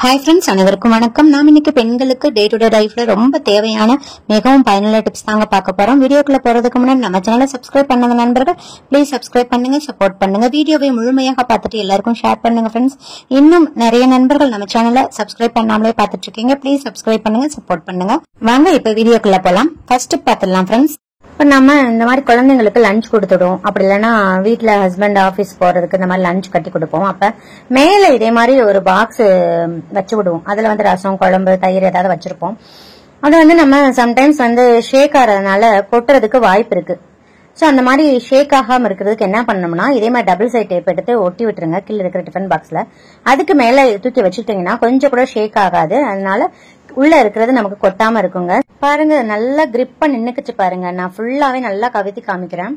Hi friends, அனைவருக்கும் வணக்கம். நாம் இன்னைக்கு பெண்களுக்கு டே டு டே லைஃப்ல ரொம்ப தேவையான மிகவும் பயனுள்ள டிப்ஸ் தாங்க பார்க்க போறோம். வீடியோக்குள்ள போறதுக்கு முன்னாடி நம்ம சேனலை சப்ஸ்கிரைப் பண்ணாத நண்பர்கள் ப்ளீஸ் சப்ஸ்கிரைப் பண்ணுங்க, சப்போர்ட் பண்ணுங்க. வீடியோவை முழுமையாக பார்த்துட்டு எல்லாருக்கும் ஷேர் பண்ணுங்க ஃப்ரெண்ட்ஸ். இன்னும் நிறைய நண்பர்கள் நம்ம சேனலை சப்ஸ்கிரைப் பண்ணாமலே பார்த்துட்டு இருக்கீங்க. ப்ளீஸ் சப்ஸ்கிரைப் பண்ணுங்க, சப்போர்ட் பண்ணுங்க. வாங்க இப்ப வீடியோக்குள்ள போலாம். ஃபர்ஸ்ட் பார்த்துடலாம் ஃப்ரெண்ட்ஸ். இப்ப நம்ம இந்த மாதிரி குழந்தைங்களுக்கு லஞ்ச் கொடுத்துடும், அப்படி இல்லைன்னா வீட்டுல ஹஸ்பண்ட் ஆபீஸ் போறதுக்கு இந்த மாதிரி லஞ்ச் கட்டி கொடுப்போம். அப்ப மேல இதே மாதிரி ஒரு பாக்ஸ் வச்சு விடுவோம். அதுல வந்து ரசம், குழம்பு, தயிர் ஏதாவது வச்சிருப்போம். அது வந்து நம்ம சம்டைம்ஸ் வந்து ஷேக் ஆறதுனால கொட்டுறதுக்கு வாய்ப்பு இருக்கு. சோ அந்த மாதிரி ஷேக் ஆகாம இருக்கிறதுக்கு என்ன பண்ணணும்னா, இதே மாதிரி டபுள் சைட் டேப் எடுத்து ஒட்டி விட்டுருங்க கீழே இருக்கிற டிஃபன் பாக்ஸ்ல. அதுக்கு மேல தூக்கி வச்சுட்டீங்கன்னா கொஞ்சம் கூட ஷேக் ஆகாது. அதனால உள்ள இருக்கிறது நமக்கு கொட்டாம இருக்குங்க. பாருங்க, நல்லா கிரிப்பா நின்னுக்குச்சு பாருங்க. நான் ஃபுல்லாவே நல்லா கவித்தி காமிக்கிறேன்.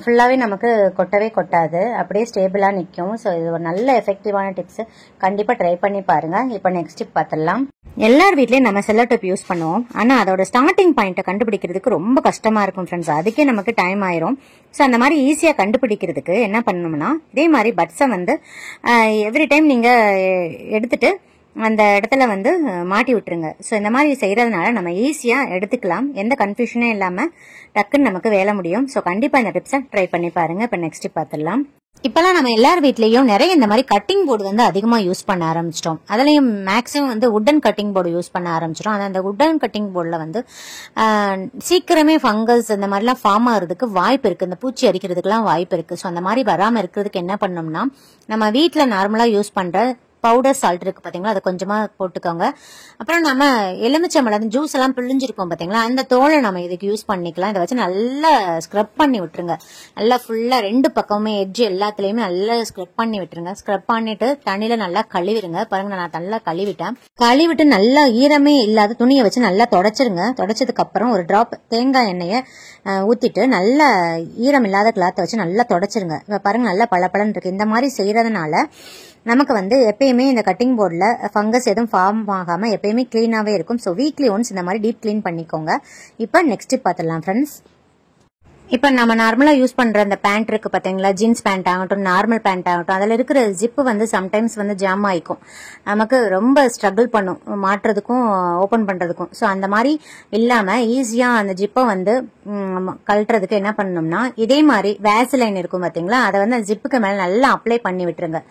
ஃபுல்லாவே நமக்கு கொட்டவே கொட்டாது, அப்படியே ஸ்டேபிளா நிக்கும். சோ இது ஒரு நல்ல எஃபெக்டிவான டிப்ஸ். கண்டிப்பா ட்ரை பண்ணி பாருங்க. இப்ப நெக்ஸ்ட் டிப் பார்த்துடலாம். எல்லார் வீட்லயும் நம்ம செல்லோ டேப் யூஸ் பண்ணுவோம். ஆனா அதோட ஸ்டார்டிங் பாயிண்ட கண்டுபிடிக்கிறதுக்கு ரொம்ப கஷ்டமா இருக்கும் ஃப்ரெண்ட்ஸ். அதுக்கே நமக்கு டைம் ஆயிரும். சோ அந்த மாதிரி ஈஸியா கண்டுபிடிக்கிறதுக்கு என்ன பண்ணணும்னா, இதே மாதிரி பட்ஸை வந்து எவ்ரி டைம் நீங்க எடுத்துட்டு அந்த இடத்துல வந்து மாட்டி விட்டுருங்க. சோ இந்த மாதிரி செய்யறதுனால நம்ம ஈஸியா எடுத்துக்கலாம், எந்த கன்ஃபியூஷனே இல்லாம டக்குன்னு நமக்கு வேலை முடியும். சோ கண்டிப்பா இந்த டிப்ஸை ட்ரை பண்ணி பாருங்க. இப்ப நெக்ஸ்ட் பார்த்துடலாம். இப்பெல்லாம் நம்ம எல்லார் வீட்லயும் நிறைய இந்த மாதிரி கட்டிங் போர்டு வந்து அதிகமா யூஸ் பண்ண ஆரம்பிச்சிட்டோம். அதுலயும் மேக்ஸிமம் வந்து உட்டன் கட்டிங் போர்டு யூஸ் பண்ண ஆரம்பிச்சிட்டோம். அந்த உட்டன் கட்டிங் போர்டுல வந்து சீக்கிரமே ஃபங்கஸ் இந்த மாதிரிலாம் ஃபார்ம் ஆகுறதுக்கு வாய்ப்பு இருக்கு. இந்த பூச்சி அரிக்கிறதுக்குலாம் வாய்ப்பு இருக்கு. ஸோ அந்த மாதிரி வராம இருக்கிறதுக்கு என்ன பண்ணோம்னா, நம்ம வீட்டுல நார்மலா யூஸ் பண்ற பவுடர் சால்ட் இருக்கு பாத்தீங்களா, அதை கொஞ்சமா போட்டுக்கோங்க. அப்புறம் நம்ம எலுமிச்சம்பழம் ஜூஸ் எல்லாம் பிழிஞ்சிருப்போம் பாத்தீங்களா, அந்த தோலை நம்ம இதுக்கு யூஸ் பண்ணிக்கலாம். இதை வச்சு நல்லா ஸ்க்ரப் பண்ணி விட்டுருங்க. நல்லா ஃபுல்லா ரெண்டு பக்கமுமே எட்ஜ் எல்லாத்துலயுமே நல்லா ஸ்க்ரப் பண்ணி விட்டுருங்க. ஸ்க்ரப் பண்ணிட்டு தண்ணியில நல்லா கழுவிடுங்க. பாருங்க, நான் நல்லா கழுவிட்டேன். கழுவிட்டு நல்லா ஈரமே இல்லாத துணியை வச்சு நல்லா தொடச்சிருங்க. தொடச்சதுக்கு அப்புறம் ஒரு டிராப் தேங்காய் எண்ணெயை ஊத்திட்டு நல்லா ஈரம் இல்லாத கிளாத்தை வச்சு நல்லா தொடச்சிருங்க. இப்ப பாருங்க, நல்லா பளபளன்னு இருக்கு. இந்த மாதிரி செய்யறதுனால நமக்கு வந்து எப்பயுமே இந்த கட்டிங் போர்ட்ல ஃபங்கஸ் எதுவும் ஃபார்ம் ஆகாம எப்பயுமே கிளீனாவே இருக்கும். ஸோ வீக்லி ஒன்ஸ் இந்த மாதிரி டீப் கிளீன் பண்ணிக்கோங்க. இப்ப நெக்ஸ்ட் பார்த்துடலாம் ஃப்ரெண்ட்ஸ். இப்ப நம்ம நார்மலா யூஸ் பண்ற அந்த பேண்ட் இருக்கு பாத்தீங்களா, ஜீன்ஸ் பேண்ட் ஆகட்டும், நார்மல் பேண்ட் ஆகட்டும், அதுல இருக்கிற ஜிப்பு வந்து சம்டைம்ஸ் வந்து ஜாம் ஆயிக்கும். நமக்கு ரொம்ப ஸ்ட்ரகிள் பண்ணும் மாட்டுறதுக்கும் ஓபன் பண்றதுக்கும். சோ அந்த மாதிரி இல்லாம ஈஸியா அந்த ஜிப்பை வந்து கழட்டுறதுக்கு என்ன பண்ணணும்னா, இதே மாதிரி வேஸ்லைன் இருக்கும் பாத்தீங்களா, அதை வந்து ஜிப்புக்கு மேல நல்லா அப்ளை பண்ணி விட்டுருங்க.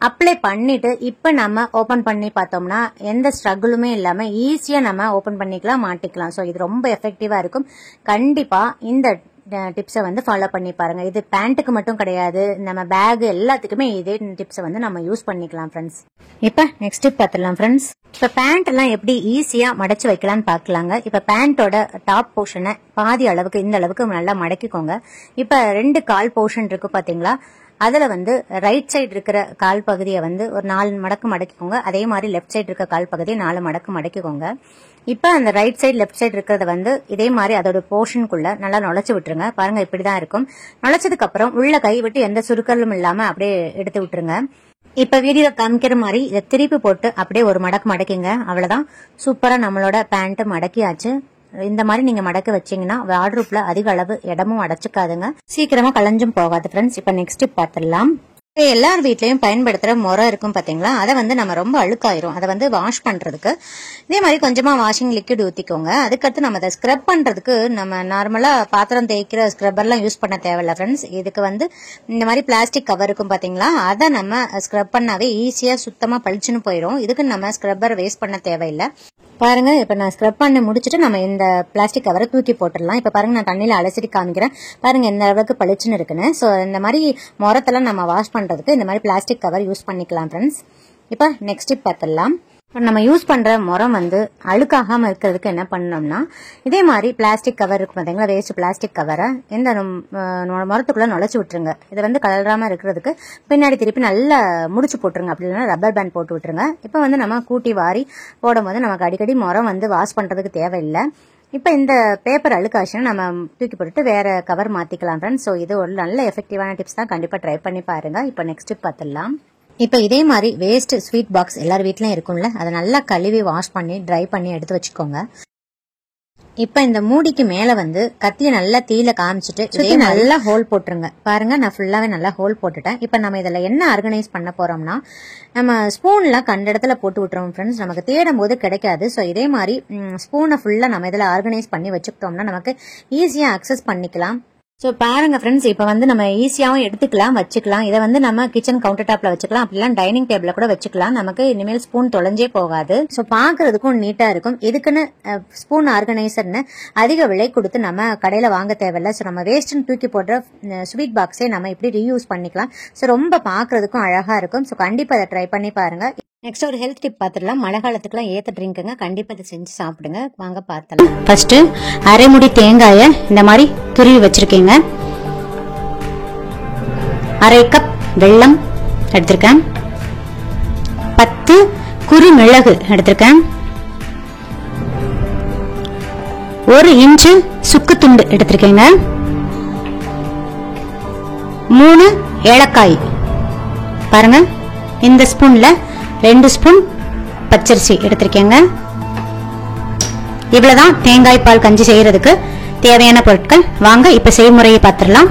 அப்ளை பண்ணிட்டு இப்ப நம்ம ஓபன் பண்ணி பார்த்தோம்னா எந்த ஸ்ட்ரகிளுமே இல்லாம ஈஸியா நம்ம ஓபன் பண்ணிக்கலாம், மாட்டிக்கலாம். சோ இது ரொம்ப எஃபெக்டிவா இருக்கும். கண்டிப்பா இந்த டிப்ஸை வந்து ஃபாலோ பண்ணி பாருங்க. இது பேண்ட்டுக்கு மட்டும் கிடையாது, நம்ம பேக் எல்லாத்துக்குமே இதே டிப்ஸை வந்து நம்ம யூஸ் பண்ணிக்கலாம் ஃப்ரெண்ட்ஸ். இப்ப நெக்ஸ்ட் டிப் பார்த்துடலாம் ஃப்ரெண்ட்ஸ். இப்ப பேண்ட் எல்லாம் எப்படி ஈஸியா மடச்சு வைக்கலாம்னு பாக்கலாங்க. இப்ப பேண்டோட டாப் போர்ஷனை பாதி அளவுக்கு இந்த அளவுக்கு நல்லா மடக்கிக்கோங்க. இப்ப ரெண்டு கால் போர்ஷன் இருக்கு பாத்தீங்களா, அதுல வந்து ரைட் சைடு இருக்கிற கால் பகுதியை வந்து ஒரு 4 மடக்கு மடக்கிக்கோங்க. அதே மாதிரி லெப்ட் சைடு இருக்க கால் பகுதியை 4 மடக்கு மடக்கிக்கோங்க. இப்ப அந்த ரைட் சைடு லெப்ட் சைடு இருக்கிறத வந்து இதே மாதிரி அதோட போர்ஷனுக்குள்ள நல்லா நுழைச்சு விட்டுருங்க. பாருங்க, இப்படிதான் இருக்கும். நுழைச்சதுக்கு அப்புறம் உள்ள கை விட்டு எந்த சுருக்கலும் இல்லாம அப்படியே எடுத்து விட்டுருங்க. இப்ப வீடியோ காமிக்கிற மாதிரி இதை திருப்பி போட்டு அப்படியே ஒரு மடக்கு மடக்கிங்க. அவ்வளவுதான், சூப்பரா நம்மளோட பேண்ட் மடக்கியாச்சு. இந்த மாதிரி நீங்க மடக்க வச்சீங்கன்னா வார்ட்ரோப்ல அதிக அளவு இடமும் அடைச்சுக்காதுங்க, சீக்கிரமா கலஞ்சும் போகாது ஃப்ரெண்ட்ஸ். இப்ப நெக்ஸ்ட் பார்த்துடலாம். எல்லார் வீட்லயும் பயன்படுத்துற முறை இருக்கும் பாத்தீங்களா, அதை வந்து நம்ம ரொம்ப அழுக்காயிரும். அதை வந்து வாஷ் பண்றதுக்கு இதே மாதிரி கொஞ்சமா வாஷிங் லிக்விட் ஊத்திக்கோங்க. அதுக்கடுத்து நம்ம அதை ஸ்க்ரப் பண்றதுக்கு நம்ம நார்மலா பாத்திரம் தேய்க்கிற ஸ்க்ரப்பர்லாம் யூஸ் பண்ண தேவையில்ல ஃப்ரெண்ட்ஸ். இதுக்கு வந்து இந்த மாதிரி பிளாஸ்டிக் கவர் இருக்கும் பாத்தீங்களா, அதை நம்ம ஸ்க்ரப் பண்ணாவே ஈஸியா சுத்தமா பளிச்சுன்னு போயிடும். இதுக்கு நம்ம ஸ்க்ரப்பர் வேஸ்ட் பண்ண தேவையில்லை. பாருங்க, இப்ப நான் ஸ்க்ரப் பண்ணி முடிச்சுட்டு நம்ம இந்த பிளாஸ்டிக் கவரை தூக்கி போட்டுடலாம். இப்ப பாருங்க, நான் தண்ணியில அலசிட்டு காமிக்கிறேன். பாருங்க எந்த அளவுக்கு பளிச்சுன்னு இருக்குன்னு. சோ இந்த மாதிரி முறத்தெல்லாம் நம்ம வாஷ் பண்றதுக்கு இந்த மாதிரி பிளாஸ்டிக் கவர் யூஸ் பண்ணிக்கலாம் ஃப்ரெண்ட்ஸ். இப்ப நெக்ஸ்ட் பார்த்துடலாம். நம்ம யூஸ் பண்ற முறம் வந்து அழுக்காகாம இருக்கிறதுக்கு என்ன பண்ணோம்னா, இதே மாதிரி பிளாஸ்டிக் கவர் இருக்கு பாத்தீங்களா, வேஸ்ட் பிளாஸ்டிக் கவரை இந்த முறத்துக்குள்ள நுழைச்சு விட்டுருங்க. இதை வந்து கலராம இருக்கிறதுக்கு பின்னாடி திருப்பி நல்லா முடிச்சு போட்டுருங்க. அப்படி இல்லைன்னா ரப்பர் பேண்ட் போட்டு விட்டுருங்க. இப்ப வந்து நம்ம கூட்டி வாரி போடும்போது நமக்கு அடிக்கடி முறம் வந்து வாஷ் பண்றதுக்கு தேவையில்லை. இப்ப இந்த பேப்பர் அழுக்காச்சுன்னா நம்ம தூக்கி போட்டுட்டு வேற கவர் மாத்திக்கலாம் ஃப்ரெண்ட்ஸ். சோ இது ஒரு நல்ல எஃபெக்டிவான டிப்ஸ் தான், கண்டிப்பா ட்ரை பண்ணி பாருங்க. இப்ப நெக்ஸ்ட் பார்த்துடலாம். இப்ப இதே மாதிரி வேஸ்ட் ஸ்வீட் பாக்ஸ் எல்லார் வீட்லயும் இருக்கும்ல, அதை நல்லா கழுவி வாஷ் பண்ணி ட்ரை பண்ணி எடுத்து வச்சுக்கோங்க. இப்ப இந்த மூடிக்கு மேல வந்து கத்தியை நல்லா தீயில காமிச்சிட்டு சுத்தி நல்லா ஹோல் போட்டுருங்க. பாருங்க நான் ஃபுல்லாவே நல்லா ஹோல் போட்டுட்டேன். இப்ப நம்ம இதுல என்ன ஆர்கனைஸ் பண்ண போறோம்னா, நம்ம ஸ்பூன்லாம் கண்ட இடத்துல போட்டு விட்டுறோம் ஃப்ரெண்ட்ஸ், நமக்கு தேடும் போது கிடைக்காது. ஸோ இதே மாதிரி ஸ்பூனை ஃபுல்லா நம்ம இதுல ஆர்கனைஸ் பண்ணி வச்சுக்கிட்டோம்னா நமக்கு ஈஸியா அக்சஸ் பண்ணிக்கலாம். ஸோ பாருங்க ஃப்ரெண்ட்ஸ், இப்போ வந்து நம்ம ஈஸியாகவும் எடுத்துக்கலாம் வச்சுக்கலாம். இதை வந்து நம்ம கிச்சன் கவுண்டர் டாப்ல வச்சுக்கலாம், அப்படிலாம் டைனிங் டேபிள்ல கூட வச்சுக்கலாம். நமக்கு இனிமேல் ஸ்பூன் தொலைஞ்சே போகாது. ஸோ பாக்குறதுக்கும் நீட்டா இருக்கும். இதுக்குன்னு ஸ்பூன் ஆர்கனைசர்னு அதிக விலை கொடுத்து நம்ம கடையில வாங்க தேவையில்லை. ஸோ நம்ம வேஸ்ட்னு தூக்கி போடுற ஸ்வீட் பாக்ஸே நம்ம இப்படி ரீயூஸ் பண்ணிக்கலாம். ஸோ ரொம்ப பாக்குறதுக்கும் அழகா இருக்கும். ஸோ கண்டிப்பா அதை ட்ரை பண்ணி பாருங்க. நெக்ஸ்ட் ஒரு ஹெல்த் டிப் பார்த்துடலாம். மழை காலத்துக்குலாம் ஏத்த ட்ரிங்க்குங்க, கண்டிப்பா இதை செஞ்சு சாப்பிடுங்க. வாங்க பார்த்தலாம். ஃபர்ஸ்ட் அரைமுடி தேங்காயை இந்த மாதிரி துருவி வச்சிருக்கீங்க. அரை கப் வெல்லம் எடுத்திருக்கேன். 10 குறுமிளகு எடுத்திருக்கேன். 1 இன்ச்சு சுக்கு துண்டு எடுத்திருக்கீங்க. 3 ஏலக்காய். பாருங்க, இந்த ஸ்பூன்ல 2 ஸ்பூன் பச்சரிசி எடுத்திருக்கேங்க. இவ்வளவுதான் தேங்காய் பால் கஞ்சி செய்யறதுக்கு தேவையான பொருட்கள். வாங்க இப்ப செய்முறையை பார்த்துடலாம்.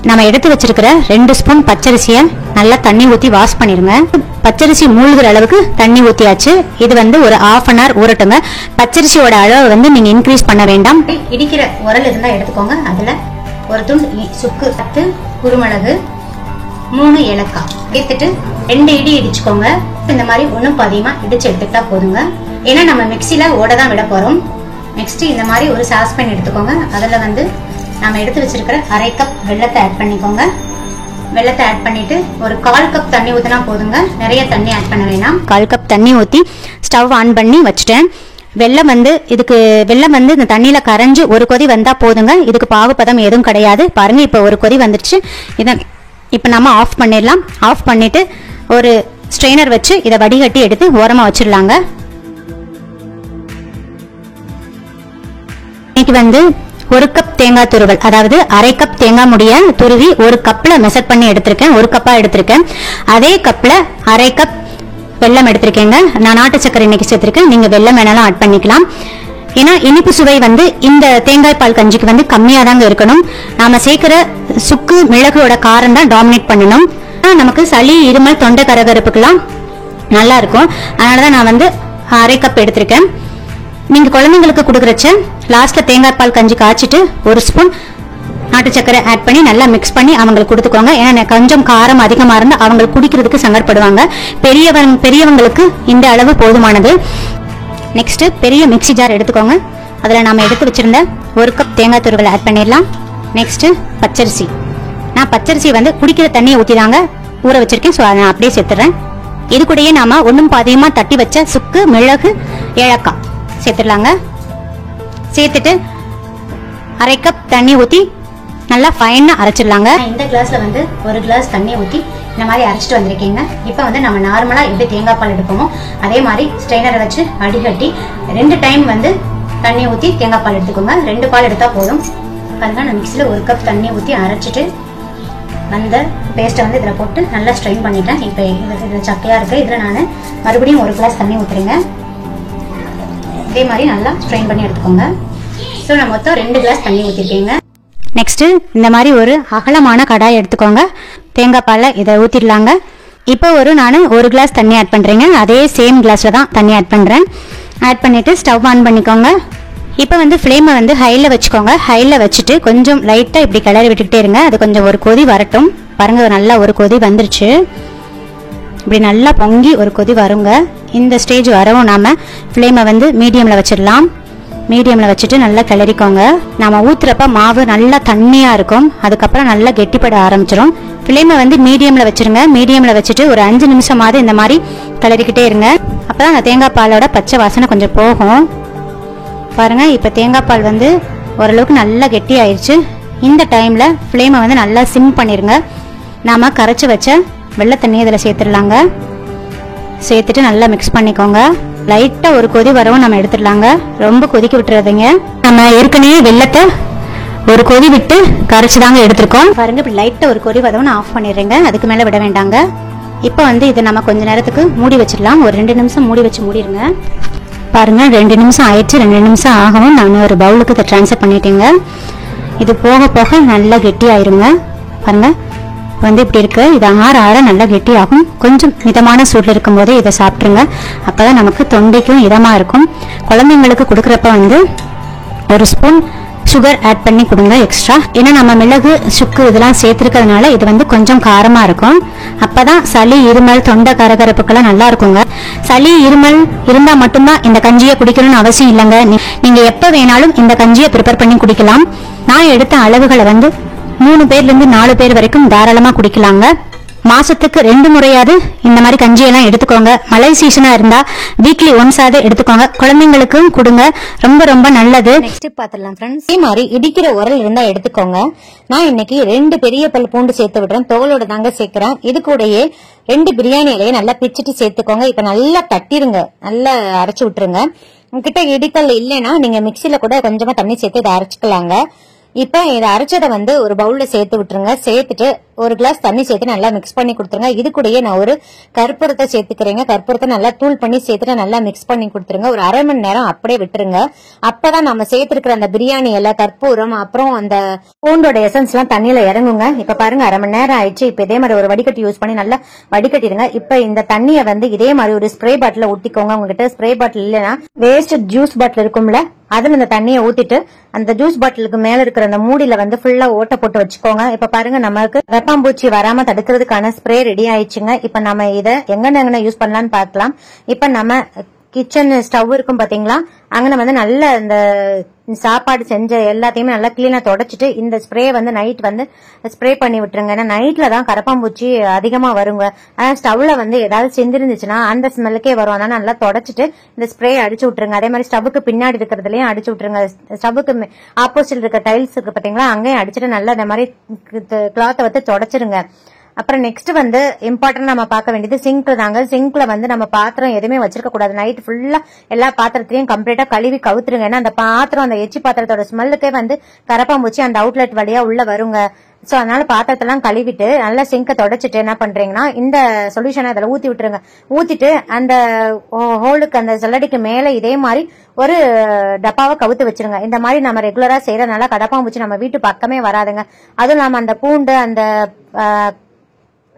நம்ம எடுத்து வச்சிருக்கிற 2 ஸ்பூன் பச்சரிசியை நல்லா தண்ணி ஊத்தி வாஷ் பண்ணிருங்க. பச்சரிசி மூழ்கிற அளவுக்கு தண்ணி ஊத்தியாச்சு. இது வந்து ஒரு 1/2 அன் ஹவர் ஊறட்டுங்க. பச்சரிசியோட அளவை வந்து நீங்க இன்க்ரீஸ் பண்ண வேண்டாம். இடிக்கிற உரல் இருந்தா எடுத்துக்கோங்க. அதுல ஒரு துண்டு சுக்கு, 10 குறுமிளகு, 3 ஏலக்காய் எடுத்துட்டு 2 இடி இடிச்சுக்கோங்க. இந்த மாதிரி ஒன்னும் பாதியமா இடிச்சு எடுத்துக்கிட்டா போதுங்க. ஏன்னா நம்ம மிக்சில ஓட தான் விட போறோம். நெக்ஸ்ட் இந்த மாதிரி ஒரு சாஸ்பேன் எடுத்துக்கோங்க. அதுல வந்து நம்ம எடுத்து வச்சிருக்கிற அரை கப் வெல்லத்தை ஆட் பண்ணிக்கோங்க. வெல்லத்தை ஆட் பண்ணிட்டு ஒரு 1/4 கப் தண்ணி ஊத்தினா போதுங்க. நிறைய தண்ணி ஆட் பண்ண வேணாம். 1/4 கப் தண்ணி ஊத்தி ஸ்டவ் ஆன் பண்ணி வச்சுட்டேன். வெல்லம் வந்து இந்த தண்ணியில கரைஞ்சு ஒரு கொதி வந்தா போதுங்க. இதுக்கு பாகுபதம் எதுவும் கிடையாது. பாருங்க, இப்ப ஒரு கொதி வந்துருச்சு. இப்ப நம்ம ஆஃப் பண்ணிடலாம். ஆஃப் பண்ணிட்டு ஒரு ஸ்ட்ரெயினர் வச்சு இதை வடிகட்டி எடுத்து ஓரமா வச்சிடலாங்க. இன்னைக்கு வந்து 1 கப் தேங்காய் துருவல், அதாவது அரை கப் தேங்காய் முடிய துருவி 1 கப்ல மெஷர் பண்ணி எடுத்திருக்கேன். 1 கப்பா எடுத்திருக்கேன். அதே கப்ல அரை கப் வெல்லம் எடுத்திருக்கேங்க. நான் நாட்டு சக்கரை இன்னைக்கு சேர்த்திருக்கேன். நீங்க வெல்லம் வேணாலும் ஆட் பண்ணிக்கலாம். ஏன்னா இனிப்பு சுவை வந்து இந்த தேங்காய் பால் கஞ்சிக்கு வந்து கம்மியா தாங்க இருக்கணும். நாம சேர்க்கிற சுக்கு மிளகோட காரம் தான் டாமினேட் பண்ணணும். நமக்கு சளி, இருமல், தொண்டை கரகரப்புக்கெல்லாம் நல்லா இருக்கும். அதனாலதான் நான் வந்து அரை கப் எடுத்திருக்கேன். நீங்க குழந்தைங்களுக்கு கொடுக்கறச்ச லாஸ்ட்ல தேங்காய் பால் கஞ்சி காய்ச்சிட்டு 1 ஸ்பூன் நாட்டு சக்கரை ஆட் பண்ணி நல்லா மிக்ஸ் பண்ணி அவங்களுக்கு கொடுத்துக்கோங்க. ஏன்னா கொஞ்சம் காரம் அதிகமா இருந்தா அவங்க குடிக்கிறதுக்கு சங்கடப்படுவாங்க. பெரியவங்களுக்கு இந்த அளவு போதுமானது. நெக்ஸ்ட் பெரிய மிக்ஸி ஜார் எடுத்துக்கோங்க. அதுல நாம எடுத்து வச்சிருந்த 1 கப் தேங்காய் துருவல் ஆட் பண்ணிடலாம். நெக்ஸ்ட் பச்சரிசி. நான் பச்சரிசி வந்து குடிக்கிற தண்ணியை ஊத்திதாங்க ஊற வச்சிருக்கேன். ஸோ அதை நான் அப்படியே சேர்த்துறேன். இது கூடயே நாம ஒன்றும் பாதியமா தட்டி வச்ச சுக்கு, மிளகு, ஏலக்காய் சேர்த்துடலாங்க. சேர்த்துட்டு அரை கப் தண்ணி ஊத்தி நல்லா ஃபைனா அரைச்சிடலாங்க. இந்த கிளாஸ்ல வந்து 1 கிளாஸ் தண்ணி ஊத்தி இந்த மாதிரி அரைச்சிட்டு வந்திருக்கீங்க. இப்போ வந்து நம்ம நார்மலா எப்படி தேங்காய் பால் எடுப்போமோ அதே மாதிரி ஸ்ட்ரெயினரை வச்சு வடிகட்டி 2 டைம் வந்து தண்ணி ஊத்தி தேங்காய் பால் எடுத்துக்கோங்க. 2 பால் எடுத்தா போதும். அதுதான் நான் மிக்சியில 1 கப் தண்ணி ஊத்தி அரைச்சிட்டு அந்த பேஸ்ட்டை வந்து இதுல போட்டு நல்லா ஸ்ட்ரெயின் பண்ணிட்டேன். இப்போ இதுல சக்கையா இருக்கு. இதுல நான் மறுபடியும் 1 கிளாஸ் தண்ணி ஊத்துறேங்க. இதே மாதிரி நல்லா ஸ்ட்ரெயின் பண்ணி எடுத்துக்கோங்க. ஸோ நான் மொத்தம் 2 கிளாஸ் தண்ணி ஊத்திருக்கேங்க. நெக்ஸ்ட் இந்த மாதிரி ஒரு அகலமான கடாய் எடுத்துக்கோங்க. தேங்காய் பாலை இதை ஊத்திடலாங்க. இப்போ நான் 1 கிளாஸ் தண்ணி ஆட் பண்றேங்க. அதே சேம் கிளாஸ்ல தான் தண்ணி ஆட் பண்றேன். ஆட் பண்ணிட்டு ஸ்டவ் ஆன் பண்ணிக்கோங்க. இப்போ வந்து ஃப்ளேமை வந்து ஹைல வச்சுக்கோங்க. ஹைல வச்சுட்டு கொஞ்சம் லைட்டா இப்படி கிளறி விட்டுக்கிட்டே இருங்க. அது கொஞ்சம் ஒரு கொதி வரட்டும். பாருங்க, நல்லா ஒரு கொதி வந்துருச்சு. இப்படி நல்லா பொங்கி ஒரு கொதி வருங்க. இந்த ஸ்டேஜ் வரவும் நாம ஃப்ளேமை வந்து மீடியம்ல வச்சிடலாம். மீடியம்ல வச்சுட்டு நல்லா கிளறிக்கோங்க. நாம ஊத்துறப்ப மாவு நல்லா தண்ணியா இருக்கும். அதுக்கப்புறம் நல்லா கெட்டிப்பட ஆரம்பிச்சிடும். ஃப்ளேமை வந்து மீடியம்ல வச்சிருங்க. மீடியம்ல வச்சுட்டு ஒரு 5 நிமிஷமாவது இந்த மாதிரி கிளறிக்கிட்டே இருங்க. அப்பதான் அந்த தேங்காய் பாலோட பச்சை வாசனை கொஞ்சம் போகும். பாருங்க, இப்ப தேங்காய் பால் வந்து ஓரளவுக்கு நல்லா கெட்டி ஆயிடுச்சு. இந்த டைம்ல ஃப்ளேமை வந்து நல்லா சிம் பண்ணிருங்க. நாம கரைச்சு வச்ச வெள்ளை தண்ணி இதில் சேர்த்துடலாங்க. சேர்த்துட்டு நல்லா மிக்ஸ் பண்ணிக்கோங்க. லைட்டா ஒரு கொதி வரவும் நம்ம எடுத்துடலாங்க. ரொம்ப கொதிக்க விட்டுறதுங்க. நம்ம ஏற்கனவே வெள்ளத்தை ஒரு கொதி விட்டு கரைச்சு தாங்க எடுத்திருக்கோம். பாருங்க, இப்படி லைட்டா ஒரு கொதி வரவும் ஆஃப் பண்ணிடுறேங்க. அதுக்கு மேல விட வேண்டாங்க. இப்போ வந்து இதை நம்ம கொஞ்ச நேரத்துக்கு மூடி வச்சிடலாம். ஒரு 2 நிமிஷம் மூடி வச்சு மூடிடுங்க. பாருங்க 2 நிமிஷம் ஆயிடுச்சு. 2 நிமிஷம் ஆகவும் நான் ஒரு பவுலுக்கு இதை ட்ரான்ஸ்ஃபர் பண்ணிட்டேங்க. இது போக போக நல்லா கெட்டியாயிருங்க. பாருங்க வந்து இப்படி இருக்கு. இது ஆற ஆற நல்லா கெட்டியாகும். கொஞ்சம் மிதமான சூட்டில் இருக்கும் போதே இதை சாப்பிட்ருங்க. அப்பதான் நமக்கு தொண்டைக்கும் இதமா இருக்கும். குழந்தைங்களுக்கு கொடுக்குறப்ப வந்து 1 ஸ்பூன் சுகர் ஆட் பண்ணி கொடுங்க எக்ஸ்ட்ரா. ஏன்னா நம்ம மிளகு சுக்கு இதெல்லாம் சேர்த்துருக்கிறதுனால இது வந்து கொஞ்சம் காரமா இருக்கும். அப்பதான் சளி இருமல் தொண்டை கரகரப்புக்கெல்லாம் நல்லா இருக்குங்க. சளி இருமல் இருந்தா மட்டும்தான் இந்த கஞ்சியை குடிக்கணும்னு அவசியம் இல்லைங்க. நீங்க எப்ப வேணாலும் இந்த கஞ்சியை ப்ரிப்பேர் பண்ணி குடிக்கலாம். நான் எடுத்த அளவுகளை வந்து 3 பேர்ல இருந்து 4 பேர் வரைக்கும் தாராளமா குடிக்கலாங்க. மாசத்துக்கு 2 முறையாவது இந்த மாதிரி கஞ்சியெல்லாம் எடுத்துக்கோங்க. மழை சீசனா இருந்தா வீக்லி ஒன்ஸாவது எடுத்துக்கோங்க. குழந்தைங்களுக்கும் கொடுங்க, ரொம்ப ரொம்ப நல்லது. நெக்ஸ்ட் பாத்துடலாம் ஃப்ரெண்ட்ஸ். இதே மாதிரி இடிக்கிற உரல் இருந்தா எடுத்துக்கோங்க. நான் இன்னைக்கு 2 பெரிய பல் பூண்டு சேர்த்து விடுறேன். தோலோட தாங்க சேர்க்கிறேன். இது கூடயே 2 பிரியாணி இலையை நல்லா பிச்சுட்டு சேர்த்துக்கோங்க. இப்ப நல்லா தட்டிருங்க, நல்லா அரைச்சு விட்டுருங்க. உங்ககிட்ட இடிக்கல் இல்லைன்னா நீங்க மிக்சியில கூட கொஞ்சமா தண்ணி சேர்த்து இதை அரைச்சுக்கலாங்க. இப்ப இதை அரைச்சதை வந்து ஒரு பவுல்ல சேர்த்து விட்டுருங்க. சேர்த்துட்டு 1 கிளாஸ் தண்ணி சேர்த்து நல்லா மிக்ஸ் பண்ணி கொடுத்துருங்க. இது கூடயே நான் ஒரு கற்பூரத்தை சேர்த்துக்கிறேங்க. கற்பூரத்தை நல்லா தூள் பண்ணி சேர்த்துட்டு நல்லா மிக்ஸ் பண்ணி கொடுத்துருங்க. ஒரு அரை மணி நேரம் அப்படியே விட்டுருங்க. அப்பதான் நம்ம சேர்த்திருக்கிற அந்த பிரியாணி எல்லாம் கற்பூரம் அப்புறம் அந்த பூண்டோட எசன்ஸ் எல்லாம் தண்ணியில இறங்குங்க. இப்ப பாருங்க அரை மணி நேரம் ஆயிடுச்சு. இப்ப இதே மாதிரி ஒரு வடிகட்டி யூஸ் பண்ணி நல்லா வடிகட்டிடுங்க. இப்ப இந்த தண்ணியை வந்து இதே மாதிரி ஒரு ஸ்ப்ரே பாட்டில ஊத்திக்கோங்க. உங்ககிட்ட ஸ்ப்ரே பாட்டில் இல்லைன்னா வேஸ்ட் ஜூஸ் பாட்டில் இருக்கும்ல, அதுல இந்த தண்ணியை ஊத்திட்டு அந்த ஜூஸ் பாட்டிலுக்கு மேல இருக்கிற அந்த மூடியில வந்து ஃபுல்லா ஓட்ட போட்டு வச்சுக்கோங்க. இப்ப பாருங்க நமக்கு வெப்பாம்பூச்சி வராம தடுக்கிறதுக்கான ஸ்ப்ரே ரெடி ஆயிடுச்சுங்க. இப்ப நம்ம இதை எங்க யூஸ் பண்ணலாம்னு பார்க்கலாம். இப்ப நம்ம கிச்சன் ஸ்டவ் இருக்கும் பாத்தீங்களா, அங்க வந்து நல்ல இந்த சாப்பாடு செஞ்ச எல்லாத்தையுமே நல்லா கிளீனா தொடச்சிட்டு இந்த ஸ்ப்ரே வந்து நைட் வந்து ஸ்ப்ரே பண்ணி விட்டுருங்க. ஏன்னா நைட்ல தான் கரப்பாம்பூச்சி அதிகமா வருங்க. ஆனா ஸ்டவ்ல வந்து ஏதாவது செஞ்சிருந்துச்சுன்னா அந்த ஸ்மெல்லுக்கே வரும். அதனால நல்லா தொடச்சிட்டு இந்த ஸ்ப்ரே அடிச்சு விட்டுருங்க. அதே மாதிரி ஸ்டவ்வுக்கு பின்னாடி இருக்கிறதுலயும் அடிச்சு விட்டுருங்க. ஸ்டவ்வுக்கு ஆப்போசிட் இருக்க டைல்ஸ் இருக்கு பாத்தீங்களா, அங்கேயும் அடிச்சுட்டு நல்லா இந்த மாதிரி கிளாத்தை வந்து தொடச்சிருங்க. அப்புறம் நெக்ஸ்ட் வந்து இம்பார்ட்டன்ட் நம்ம பார்க்க வேண்டியது சிங்க் தாங்க. சிங்க்ல வந்து நம்ம பாத்திரம் எதுவுமே வச்சிருக்க கூடாது. நைட் ஃபுல்லா எல்லா பாத்திரத்தையும் கம்ப்ளீட்டா கழுவி கவுத்துருங்க. ஏன்னா அந்த பாத்திரம் அந்த எச்சி பாத்திரத்தோட ஸ்மெல்லுக்கே வந்து கரப்பாம்பூச்சி அந்த அவுட்லெட் வழியா உள்ள வருங்க. சோ அதனால பாத்திரத்தெல்லாம் கழுவிட்டு நல்லா சிங்கை தொடச்சிட்டு என்ன பண்றீங்கன்னா இந்த சொல்யூஷனை அதுல ஊத்தி விட்டுருங்க. ஊத்திட்டு அந்த ஹோலுக்கு அந்த சல்லடிக்கு மேல இதே மாதிரி ஒரு டப்பாவை கவுத்து வச்சிருங்க. இந்த மாதிரி நம்ம ரெகுலரா செய்யறதுனால கரப்பாம்பூச்சி நம்ம வீட்டு பக்கமே வராதுங்க. அதுவும் இல்லாம அந்த பூண்டு அந்த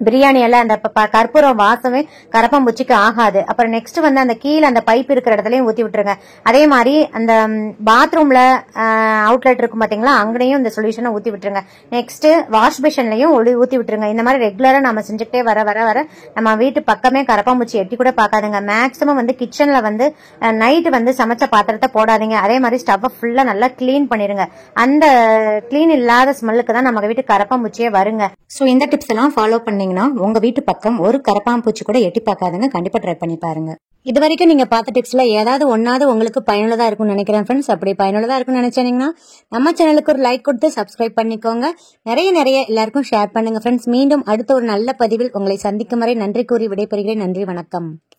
பிரியாணி எல்லாம் அந்த கற்பூரம் வாசமே கரப்பாம்பூச்சிக்கு ஆகாது. அப்புறம் நெக்ஸ்ட் வந்து அந்த கீழே அந்த பைப் இருக்கிற இடத்துலயும் ஊத்தி விட்டுருங்க. அதே மாதிரி அந்த பாத்ரூம்ல அவுட்லெட் இருக்கும் பாத்தீங்களா, அங்கனையும் இந்த சொல்யூஷனை ஊத்தி விட்டுருங்க. நெக்ஸ்ட் வாஷ் பேஷன்லயும் ஊத்தி விட்டுருங்க. இந்த மாதிரி ரெகுலரா நம்ம செஞ்சுக்கிட்டே வர வர வர நம்ம வீட்டு பக்கமே கரப்பாம்பூச்சி எட்டி கூட பாக்காதுங்க. மேக்சிமம் வந்து கிச்சன்ல வந்து நைட் வந்து சமைச்ச பாத்திரத்தை போடாதீங்க. அதே மாதிரி ஸ்டவ் ஃபுல்லா நல்லா கிளீன் பண்ணிருங்க. அந்த கிளீன் இல்லாத ஸ்மெல்லுக்கு தான் நம்ம வீட்டு கரப்பாம்பூச்சியே வருங்க. சோ இந்த டிப்ஸ் எல்லாம் ஃபாலோ பண்ணீங்கன்னா உங்க வீட்டு பக்கம் ஒரு கரப்பாம்பூச்சி கூட எட்டி பார்க்காதுங்க. கண்டிப்பா ட்ரை பண்ணி பாருங்க. இது வரைக்கும் நீங்க பார்த்த டிப்ஸ்ல ஏதாவது ஒன்னாவது உங்களுக்கு பயனுள்ளதா இருக்கும்னு நினைக்கிறேன் ஃப்ரெண்ட்ஸ். அப்படி பயனுள்ளதா இருக்கும்னு நினைச்சீங்கன்னா நம்ம சேனலுக்கு ஒரு லைக் கொடுத்து சப்ஸ்கிரைப் பண்ணிக்கோங்க. நிறைய எல்லாருக்கும் ஷேர் பண்ணுங்க ஃப்ரெண்ட்ஸ். மீண்டும் அடுத்த ஒரு நல்ல பதிவில் உங்களை சந்திக்கும் வரை நன்றி கூறி விடைபெறுகிறேன். நன்றி, வணக்கம்.